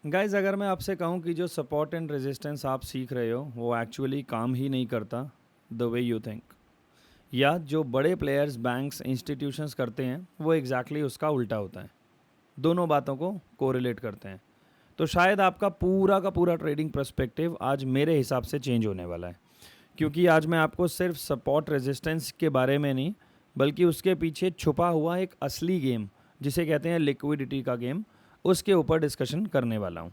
Guys अगर मैं आपसे कहूँ कि जो सपोर्ट एंड रेजिस्टेंस आप सीख रहे हो वो एक्चुअली काम ही नहीं करता द वे यू थिंक, या जो बड़े प्लेयर्स बैंक्स इंस्टीट्यूशंस करते हैं वो एग्जैक्टली उसका उल्टा होता है। दोनों बातों को कोरिलेट करते हैं। तो शायद आपका पूरा का पूरा ट्रेडिंग पर्सपेक्टिव आज मेरे हिसाब से चेंज होने वाला है, क्योंकि आज मैं आपको सिर्फ सपोर्ट रेजिस्टेंस के बारे में नहीं बल्कि उसके पीछे छुपा हुआ एक असली गेम जिसे कहते हैं लिक्विडिटी का गेम, उसके ऊपर डिस्कशन करने वाला हूँ।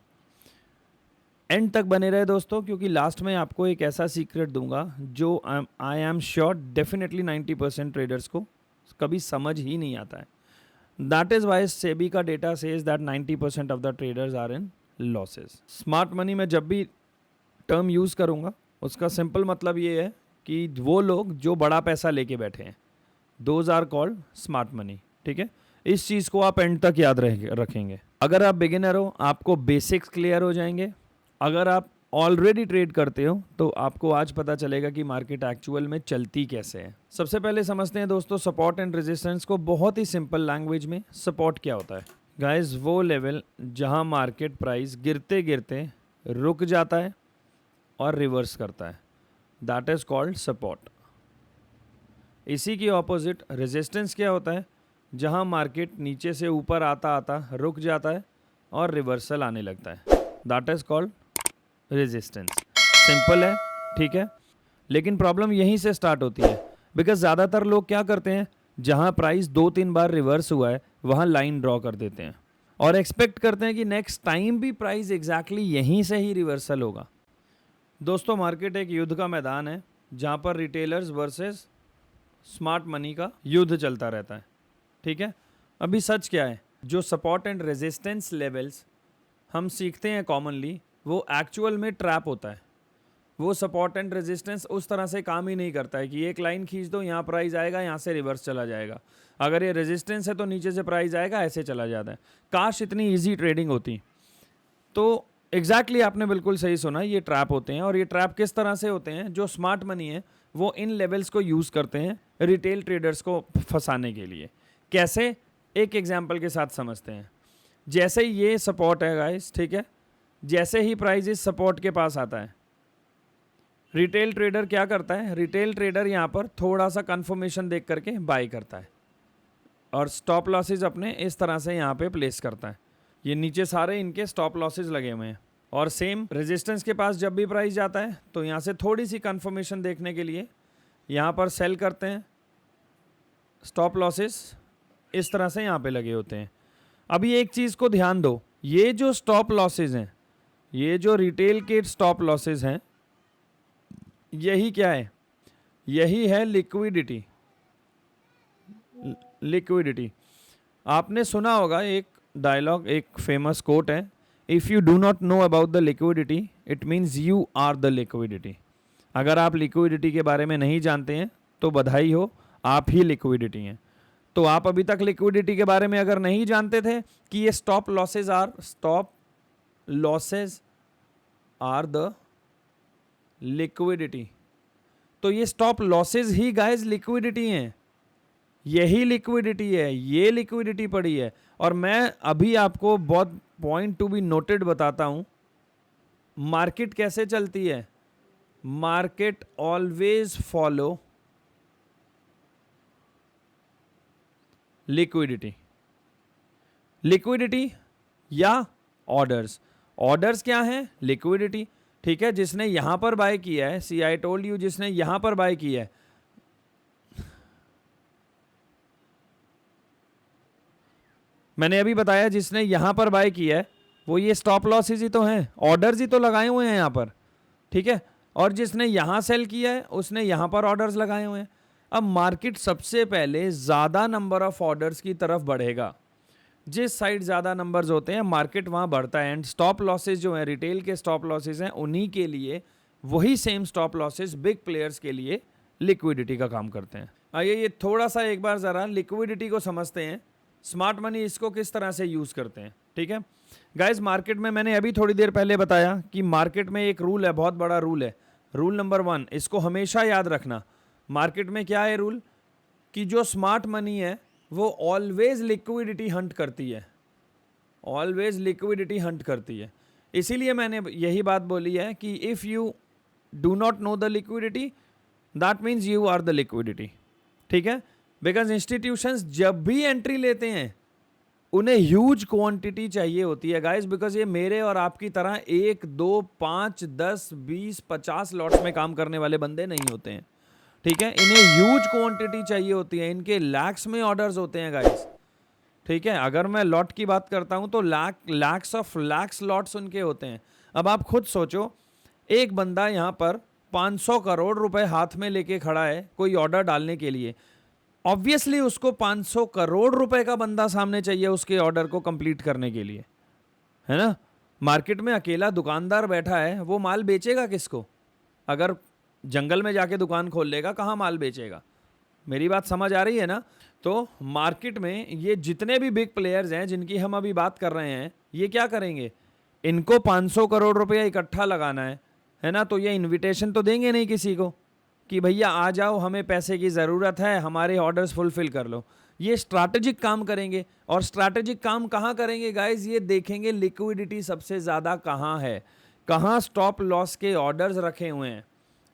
एंड तक बने रहे दोस्तों, क्योंकि लास्ट में आपको एक ऐसा सीक्रेट दूंगा जो I am sure definitely 90% traders को कभी समझ ही नहीं आता है। दैट इज़ वाई सेबी का data says that 90% of the traders are in losses. Smart money में जब भी टर्म यूज़ करूँगा उसका सिंपल मतलब ये है कि वो लोग जो बड़ा पैसा लेके बैठे हैं, those are called smart money. ठीक है, इस चीज़ को आप एंड तक याद रखेंगे। अगर आप बिगिनर हो आपको बेसिक्स क्लियर हो जाएंगे। अगर आप ऑलरेडी ट्रेड करते हो तो आपको आज पता चलेगा कि मार्केट एक्चुअल में चलती कैसे है। सबसे पहले समझते हैं दोस्तों सपोर्ट एंड रेजिस्टेंस को बहुत ही सिंपल लैंग्वेज में। सपोर्ट क्या होता है गाइस? वो लेवल जहां मार्केट प्राइस गिरते गिरते रुक जाता है और रिवर्स करता है, दैट इज कॉल्ड सपोर्ट। इसी की ऑपोजिट रेजिस्टेंस क्या होता है? जहां मार्केट नीचे से ऊपर आता आता रुक जाता है और रिवर्सल आने लगता है, that is called resistance. Simple है, ठीक है। लेकिन प्रॉब्लम यहीं से स्टार्ट होती है, बिकॉज ज़्यादातर लोग क्या करते हैं, जहां प्राइस 2-3 बार रिवर्स हुआ है वहां लाइन ड्रॉ कर देते हैं और एक्सपेक्ट करते हैं कि नेक्स्ट टाइम भी प्राइस एग्जैक्टली यहीं से ही रिवर्सल होगा। दोस्तों मार्केट एक युद्ध का मैदान है जहां पर रिटेलर्स वर्सेस स्मार्ट मनी का युद्ध चलता रहता है। ठीक है, अभी सच क्या है, जो सपोर्ट एंड रेजिस्टेंस लेवल्स हम सीखते हैं कॉमनली वो एक्चुअल में ट्रैप होता है। वो सपोर्ट एंड रेजिस्टेंस उस तरह से काम ही नहीं करता है कि एक लाइन खींच दो, यहाँ प्राइस आएगा, यहाँ से रिवर्स चला जाएगा। अगर ये रेजिस्टेंस है तो नीचे से प्राइस आएगा, ऐसे चला जाता है। काश इतनी इजी ट्रेडिंग होती। तो एग्जैक्टली आपने बिल्कुल सही सुना, ये ट्रैप होते हैं। और ये ट्रैप किस तरह से होते हैं? जो स्मार्ट मनी है वो इन लेवल्स को यूज़ करते हैं रिटेल ट्रेडर्स को फंसाने के लिए। कैसे? एक एग्जाम्पल के साथ समझते हैं। जैसे ये सपोर्ट है गाइस, ठीक है, जैसे ही प्राइस इस सपोर्ट के पास आता है रिटेल ट्रेडर क्या करता है? रिटेल ट्रेडर यहाँ पर थोड़ा सा कंफर्मेशन देख करके बाय करता है और स्टॉप लॉसेज अपने इस तरह से यहाँ पे प्लेस करता है। ये नीचे सारे इनके स्टॉप लॉसेज लगे हुए हैं। और सेम रेजिस्टेंस के पास जब भी प्राइस जाता है तो यहाँ से थोड़ी सी कंफर्मेशन देखने के लिए यहाँ पर सेल करते हैं। स्टॉप लॉसेज इस तरह से यहाँ पे लगे होते हैं। अभी एक चीज़ को ध्यान दो, ये जो स्टॉप लॉसेज हैं, ये जो रिटेल के स्टॉप लॉसेज हैं, यही क्या है? यही है लिक्विडिटी। लिक्विडिटी आपने सुना होगा एक डायलॉग, एक फेमस कोट है, if you do not know about the liquidity it means you are the liquidity. अगर आप लिक्विडिटी के बारे में नहीं जानते हैं तो बधाई हो, आप ही लिक्विडिटी हैं। तो आप अभी तक लिक्विडिटी के बारे में अगर नहीं जानते थे कि ये stop losses are the liquidity, तो ये स्टॉप लॉसेज ही गाइस लिक्विडिटी हैं। यही लिक्विडिटी है, ये लिक्विडिटी पड़ी है। और मैं अभी आपको बहुत पॉइंट टू बी नोटेड बताता हूं, मार्केट कैसे चलती है। Market always follow liquidity. Liquidity या ऑर्डर्स। ऑर्डर्स क्या है? लिक्विडिटी। ठीक है, जिसने यहां पर बाय किया है, सी आई टोल्ड यू, जिसने यहां पर बाय किया है, मैंने अभी बताया जिसने यहां पर बाय किया है वो ये स्टॉप लॉसेज ही तो हैं, ऑर्डर्स ही तो लगाए हुए हैं यहां पर। ठीक है, और जिसने यहां सेल किया है उसने यहां पर ऑर्डर्स लगाए हुए हैं। अब मार्केट सबसे पहले ज़्यादा नंबर ऑफ ऑर्डर्स की तरफ बढ़ेगा। जिस साइड ज़्यादा नंबर्स होते हैं मार्केट वहाँ बढ़ता है। एंड स्टॉप लॉसेज जो है, रिटेल के स्टॉप लॉसेज हैं, उन्हीं के लिए वही same stop losses big players के लिए लिक्विडिटी का काम करते हैं। आइए ये थोड़ा सा एक बार ज़रा लिक्विडिटी को समझते हैं, स्मार्ट मनी इसको किस तरह से यूज़ करते हैं। ठीक है गाइज, मार्केट में मैंने अभी थोड़ी देर पहले बताया कि मार्केट में एक रूल है, बहुत बड़ा रूल है। रूल नंबर 1, इसको हमेशा याद रखना। मार्केट में क्या है रूल? कि जो स्मार्ट मनी है वो ऑलवेज लिक्विडिटी हंट करती है। ऑलवेज लिक्विडिटी हंट करती है। इसीलिए मैंने यही बात बोली है कि if you do not know the liquidity that means you are the liquidity, ठीक है। बिकॉज इंस्टीट्यूशंस जब भी एंट्री लेते हैं उन्हें ह्यूज क्वांटिटी चाहिए होती है गाइस, बिकॉज ये मेरे और आपकी तरह 1 2 5 10 20 50 लॉट्स में काम करने वाले बंदे नहीं होते हैं, ठीक है। इन्हें ह्यूज क्वांटिटी चाहिए होती है, इनके लैक्स में ऑर्डर्स होते हैं गाइस, ठीक है। अगर मैं लॉट की बात करता हूं तो लैक्स लॉट्स उनके होते हैं। अब आप खुद सोचो, एक बंदा यहाँ पर 500 करोड़ रुपए हाथ में लेके खड़ा है कोई ऑर्डर डालने के लिए, ऑब्वियसली उसको 500 करोड़ रुपए का बंदा सामने चाहिए उसके ऑर्डर को कंप्लीट करने के लिए, है ना। मार्केट में अकेला दुकानदार बैठा है, वो माल बेचेगा किसको? अगर जंगल में जाके दुकान खोल लेगा, कहाँ माल बेचेगा? मेरी बात समझ आ रही है ना। तो मार्केट में ये जितने भी बिग प्लेयर्स हैं जिनकी हम अभी बात कर रहे हैं, ये क्या करेंगे? इनको 500 करोड़ रुपया इकट्ठा लगाना है ना। तो ये इनविटेशन तो देंगे नहीं किसी को कि भैया आ जाओ, हमें पैसे की ज़रूरत है, हमारे ऑर्डर्स फुलफिल कर लो। ये स्ट्रैटेजिक काम करेंगे। और स्ट्रैटेजिक काम कहाँ करेंगे गाइज? ये देखेंगे लिक्विडिटी सबसे ज़्यादा कहाँ है, कहाँ स्टॉप लॉस के ऑर्डर्स रखे हुए हैं,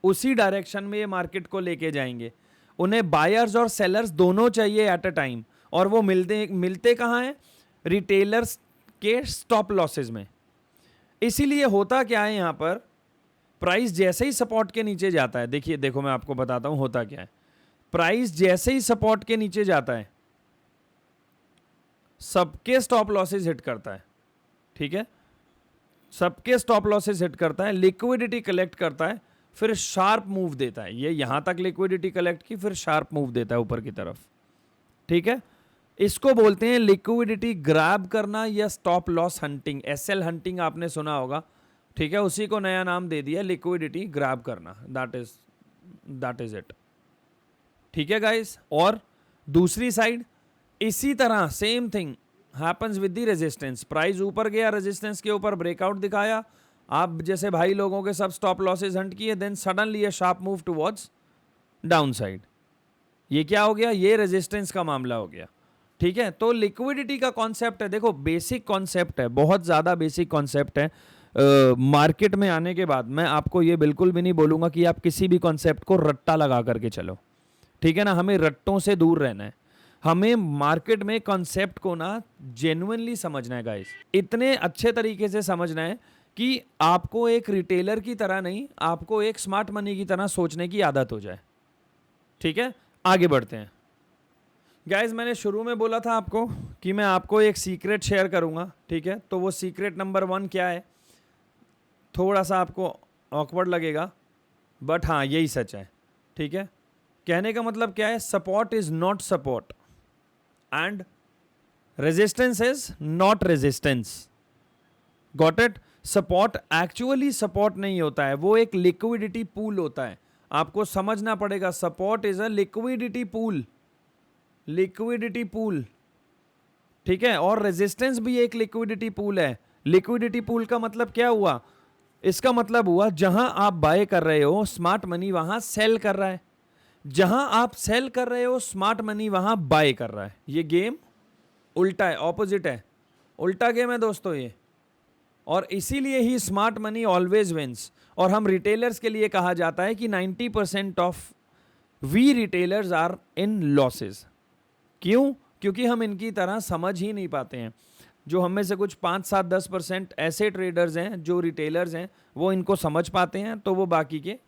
उसी डायरेक्शन में ये मार्केट को लेके जाएंगे। उन्हें बायर्स और सेलर्स दोनों चाहिए एट अ टाइम, और वो मिलते कहाँ हैं? रिटेलर्स के स्टॉप लॉसेज में। इसीलिए होता क्या है यहाँ पर, प्राइस जैसे ही सपोर्ट के नीचे जाता है, देखिए देखो मैं आपको बताता हूं होता क्या है। प्राइस जैसे ही सपोर्ट के नीचे जाता है सबके स्टॉप लॉसेस हिट करता है, ठीक है। सबके स्टॉप लॉसेस हिट करता है, लिक्विडिटी कलेक्ट करता है, फिर शार्प मूव देता है। ये यहां तक लिक्विडिटी कलेक्ट की, फिर शार्प मूव देता है ऊपर की तरफ, ठीक है। इसको बोलते हैं लिक्विडिटी ग्रैब करना या stop loss hunting. SL hunting आपने सुना होगा, ठीक है। उसी को नया नाम दे दिया लिक्विडिटी ग्रैब करना। दैट इज इट, ठीक है गाइस। और दूसरी साइड इसी तरह same thing happens with the resistance. Price ऊपर गया, रेजिस्टेंस के ऊपर ब्रेकआउट दिखाया, आप जैसे भाई लोगों के सब स्टॉप लॉसेस हंट किए, then suddenly a sharp move towards down side. ये क्या हो गया? ये रेजिस्टेंस का मामला हो गया, ठीक है। तो लिक्विडिटी का कॉन्सेप्ट है, देखो बेसिक कॉन्सेप्ट है, बहुत ज़्यादा बेसिक कॉन्सेप्ट है। मार्केट में आने के बाद मैं आपको ये बिल्कुल भी नहीं बोलूँगा कि आप किसी भी कॉन्सेप्ट को रट्टा लगा करके चलो, ठीक है ना। हमें रट्टों से दूर रहना है, हमें मार्केट में कॉन्सेप्ट को ना जेन्युइनली समझना है गाइस। इतने अच्छे तरीके से समझना है कि आपको एक रिटेलर की तरह नहीं, आपको एक स्मार्ट मनी की तरह सोचने की आदत हो जाए, ठीक है। आगे बढ़ते हैं गाइस। मैंने शुरू में बोला था आपको कि मैं आपको एक सीक्रेट शेयर करूंगा, ठीक है। तो वो सीक्रेट नंबर 1 क्या है? थोड़ा सा आपको ऑकवर्ड लगेगा, बट हाँ यही सच है, ठीक है। कहने का मतलब क्या है? Support is not support and resistance is not resistance. Got it? Support actually support नहीं होता है, वो एक लिक्विडिटी पूल होता है। आपको समझना पड़ेगा, support is a liquidity pool, liquidity pool, ठीक है। और रेजिस्टेंस भी एक लिक्विडिटी पूल है। लिक्विडिटी पूल का मतलब क्या हुआ? इसका मतलब हुआ जहां आप बाय कर रहे हो, स्मार्ट मनी वहां सेल कर रहा है, जहां आप सेल कर रहे हो, स्मार्ट मनी वहां बाय कर रहा है। ये गेम उल्टा है, ऑपोजिट है, उल्टा गेम है दोस्तों ये। और इसीलिए ही स्मार्ट मनी ऑलवेज विंस। और हम रिटेलर्स के लिए कहा जाता है कि 90% of we retailers are in losses. क्यों? क्योंकि हम इनकी तरह समझ ही नहीं पाते हैं। जो हम में से कुछ 5-7-10% ऐसे ट्रेडर्स हैं जो रिटेलर्स हैं, वो इनको समझ पाते हैं, तो वो बाकी के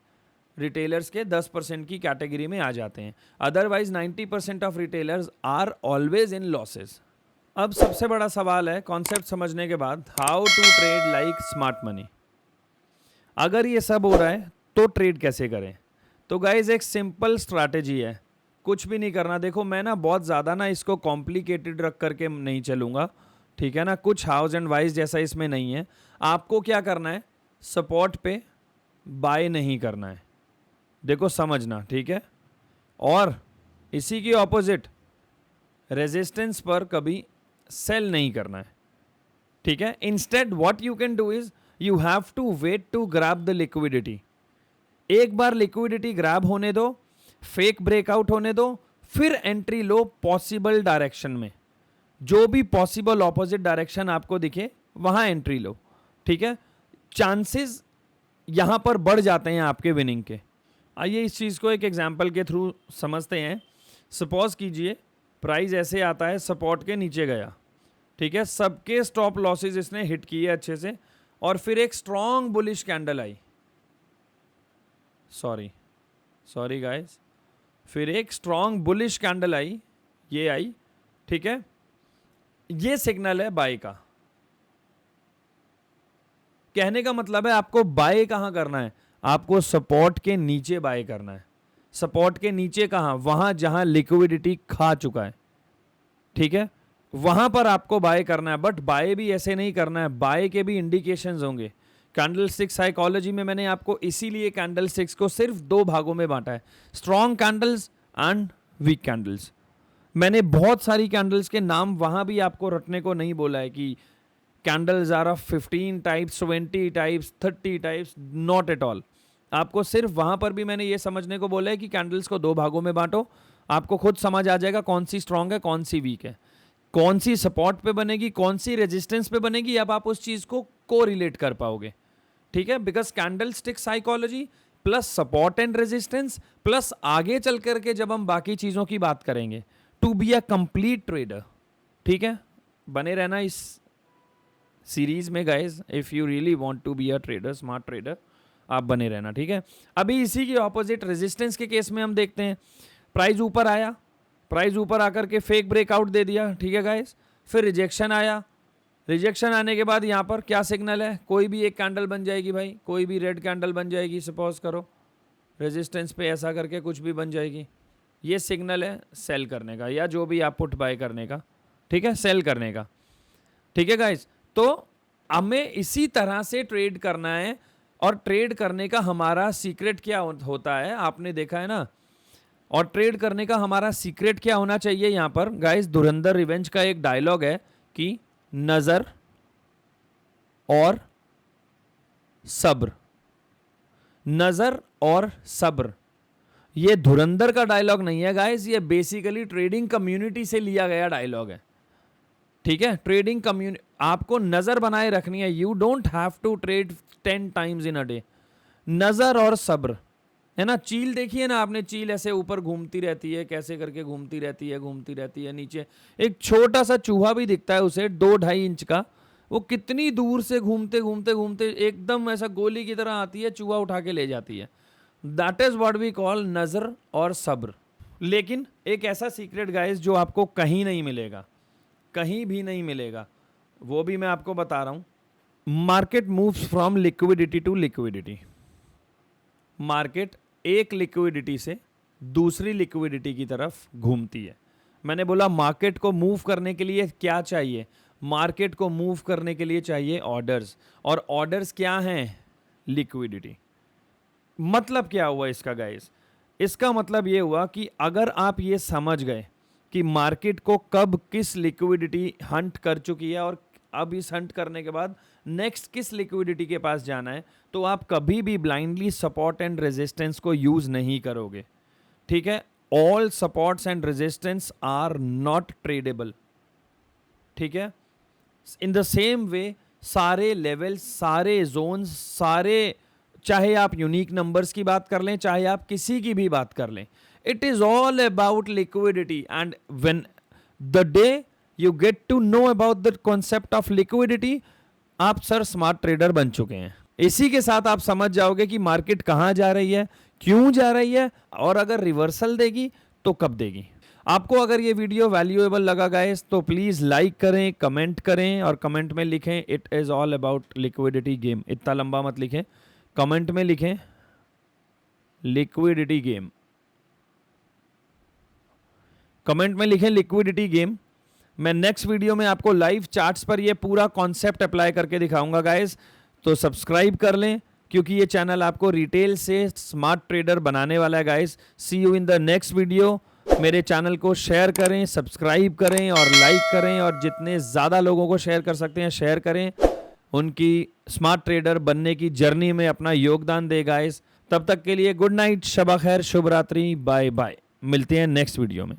रिटेलर्स के 10% की कैटेगरी में आ जाते हैं। Otherwise 90% of retailers are always in losses. अब सबसे बड़ा सवाल है कॉन्सेप्ट समझने के बाद, how to trade like smart money. अगर ये सब हो रहा है तो ट्रेड कैसे करें? तो गाइज एक सिंपल स्ट्रैटेजी है, कुछ भी नहीं करना। देखो मैं ना बहुत ज़्यादा ना इसको कॉम्प्लिकेटेड रख करके नहीं चलूँगा, ठीक है ना। कुछ हाउस एंड वाइज जैसा इसमें नहीं है। आपको क्या करना है? सपोर्ट पे बाय नहीं करना है, देखो समझना, ठीक है। और इसी की ऑपोजिट रेजिस्टेंस पर कभी सेल नहीं करना है, ठीक है। Instead what you can do is you have to wait to grab the liquidity. एक बार लिक्विडिटी ग्रैब होने दो, फेक ब्रेकआउट होने दो, फिर एंट्री लो पॉसिबल डायरेक्शन में। जो भी पॉसिबल ऑपोजिट डायरेक्शन आपको दिखे वहां एंट्री लो, ठीक है। चांसेस यहां पर बढ़ जाते हैं आपके विनिंग के। आइए इस चीज़ को एक एग्जाम्पल के थ्रू समझते हैं। सपोज कीजिए प्राइस ऐसे आता है, सपोर्ट के नीचे गया, ठीक है, सबके स्टॉप लॉसेस इसने हिट किए अच्छे से, और फिर एक स्ट्रॉन्ग बुलिश कैंडल आई, सॉरी गाइस, फिर एक स्ट्रॉन्ग बुलिश कैंडल आई, ये आई, ठीक है, ये सिग्नल है बाय का। कहने का मतलब है आपको बाय कहां करना है, आपको सपोर्ट के नीचे बाय करना है। सपोर्ट के नीचे कहां, वहां जहां लिक्विडिटी खा चुका है, ठीक है, वहां पर आपको बाय करना है। बट बाय भी ऐसे नहीं करना है, बाय के भी इंडिकेशंस होंगे। कैंडल स्टिक साइकोलॉजी में मैंने आपको इसीलिए कैंडल स्टिक्स को सिर्फ दो भागों में बांटा है, strong candles and weak candles. मैंने बहुत सारी कैंडल्स के नाम वहां भी आपको रटने को नहीं बोला है कि candles are of 15 types, 20 types, 30 types, not at all. आपको सिर्फ वहां पर भी मैंने ये समझने को बोला है कि कैंडल्स को दो भागों में बांटो, आपको खुद समझ आ जाएगा कौन सी स्ट्रांग है, कौन सी वीक है, कौन सी सपोर्ट पे बनेगी, कौन सी रेजिस्टेंस पे बनेगी। अब आप उस चीज को कोरिलेट कर पाओगे, ठीक है, because candle stick psychology plus support and resistance plus आगे चल करके जब हम बाकी चीजों की बात करेंगे, to be a complete trader, ठीक है, बने रहना इस सीरीज में guys. If you really want to be a trader, smart trader, आप बने रहना, ठीक है। अभी इसी के ऑपोजिट रेजिस्टेंस के केस में हम देखते हैं, प्राइस ऊपर आया, प्राइस ऊपर आकर के फेक ब्रेकआउट दे दिया, ठीक है गाइस, फिर रिजेक्शन आया, रिजेक्शन आने के बाद यहाँ पर क्या सिग्नल है, कोई भी एक कैंडल बन जाएगी भाई, कोई भी रेड कैंडल बन जाएगी, सपोज करो रेजिस्टेंस पे ऐसा करके कुछ भी बन जाएगी, ये सिग्नल है सेल करने का, या जो भी आप पुट बाय करने का, ठीक है, सेल करने का, ठीक है गाइस। तो हमें इसी तरह से ट्रेड करना है, और ट्रेड करने का हमारा सीक्रेट क्या होता है, आपने देखा है ना। और ट्रेड करने का हमारा सीक्रेट क्या होना चाहिए, यहां पर गाइस धुरंधर रिवेंज का एक डायलॉग है कि नजर और सब्र, नजर और सब्र। ये धुरंधर का डायलॉग नहीं है गाइस, ये बेसिकली ट्रेडिंग कम्युनिटी से लिया गया डायलॉग है, ठीक है। ट्रेडिंग कम्युनिटी, आपको नजर बनाए रखनी है, you don't have to trade 10 times in a day. नजर और सब्र है ना। चील देखिए ना आपने, चील ऐसे ऊपर घूमती रहती है, कैसे करके घूमती रहती है, घूमती रहती है, नीचे एक छोटा सा चूहा भी दिखता है उसे 2-2.5 इंच का, वो कितनी दूर से घूमते घूमते घूमते एकदम ऐसा गोली की तरह आती है, चूहा उठा के ले जाती है। That is what we call नजर और सब्र। लेकिन एक ऐसा सीक्रेट गाइस जो आपको कहीं नहीं मिलेगा, कहीं भी नहीं मिलेगा, वो भी मैं आपको बता रहा हूं। Market moves from liquidity to liquidity. Market एक लिक्विडिटी से दूसरी लिक्विडिटी की तरफ घूमती है। मैंने बोला मार्केट को मूव करने के लिए क्या चाहिए, मार्केट को मूव करने के लिए चाहिए ऑर्डर्स, और ऑर्डर्स क्या हैं, लिक्विडिटी। मतलब क्या हुआ इसका गाइस, इसका मतलब ये हुआ कि अगर आप ये समझ गए कि मार्केट को कब किस लिक्विडिटी हंट कर चुकी है, और अब इस हंट करने के बाद नेक्स्ट किस लिक्विडिटी के पास जाना है, तो आप कभी भी ब्लाइंडली सपोर्ट एंड रेजिस्टेंस को यूज नहीं करोगे, ठीक है। All supports and resistance R not tradable, ठीक है। इन द सेम वे सारे लेवल्स, सारे जोन्स, सारे, चाहे आप यूनिक नंबर्स की बात कर लें, चाहे आप किसी की भी बात कर लें, it is all about liquidity. And when the day you get to know about the concept of liquidity, आप सर स्मार्ट ट्रेडर बन चुके हैं। इसी के साथ आप समझ जाओगे कि मार्केट कहां जा रही है, क्यों जा रही है, और अगर रिवर्सल देगी तो कब देगी। आपको अगर ये वीडियो वैल्यूएबल लगा गाइस तो प्लीज लाइक करें, कमेंट करें, और कमेंट में लिखें it is all about liquidity game. इतना लंबा मत लिखें, कमेंट में लिखें लिक्विडिटी गेम, कमेंट में लिखें लिक्विडिटी गेम। मैं नेक्स्ट वीडियो में आपको लाइव चार्ट्स पर ये पूरा कॉन्सेप्ट अप्लाई करके दिखाऊंगा गाइस, तो सब्सक्राइब कर लें क्योंकि ये चैनल आपको रिटेल से स्मार्ट ट्रेडर बनाने वाला है guys. See you in the next video. मेरे चैनल को शेयर करें, सब्सक्राइब करें और लाइक करें, और जितने ज़्यादा लोगों को शेयर कर सकते हैं शेयर करें, उनकी स्मार्ट ट्रेडर बनने की जर्नी में अपना योगदान दे गाइस। तब तक के लिए गुड नाइट, शब खैर, शुभ रात्रि, बाय बाय। मिलते हैं नेक्स्ट वीडियो में।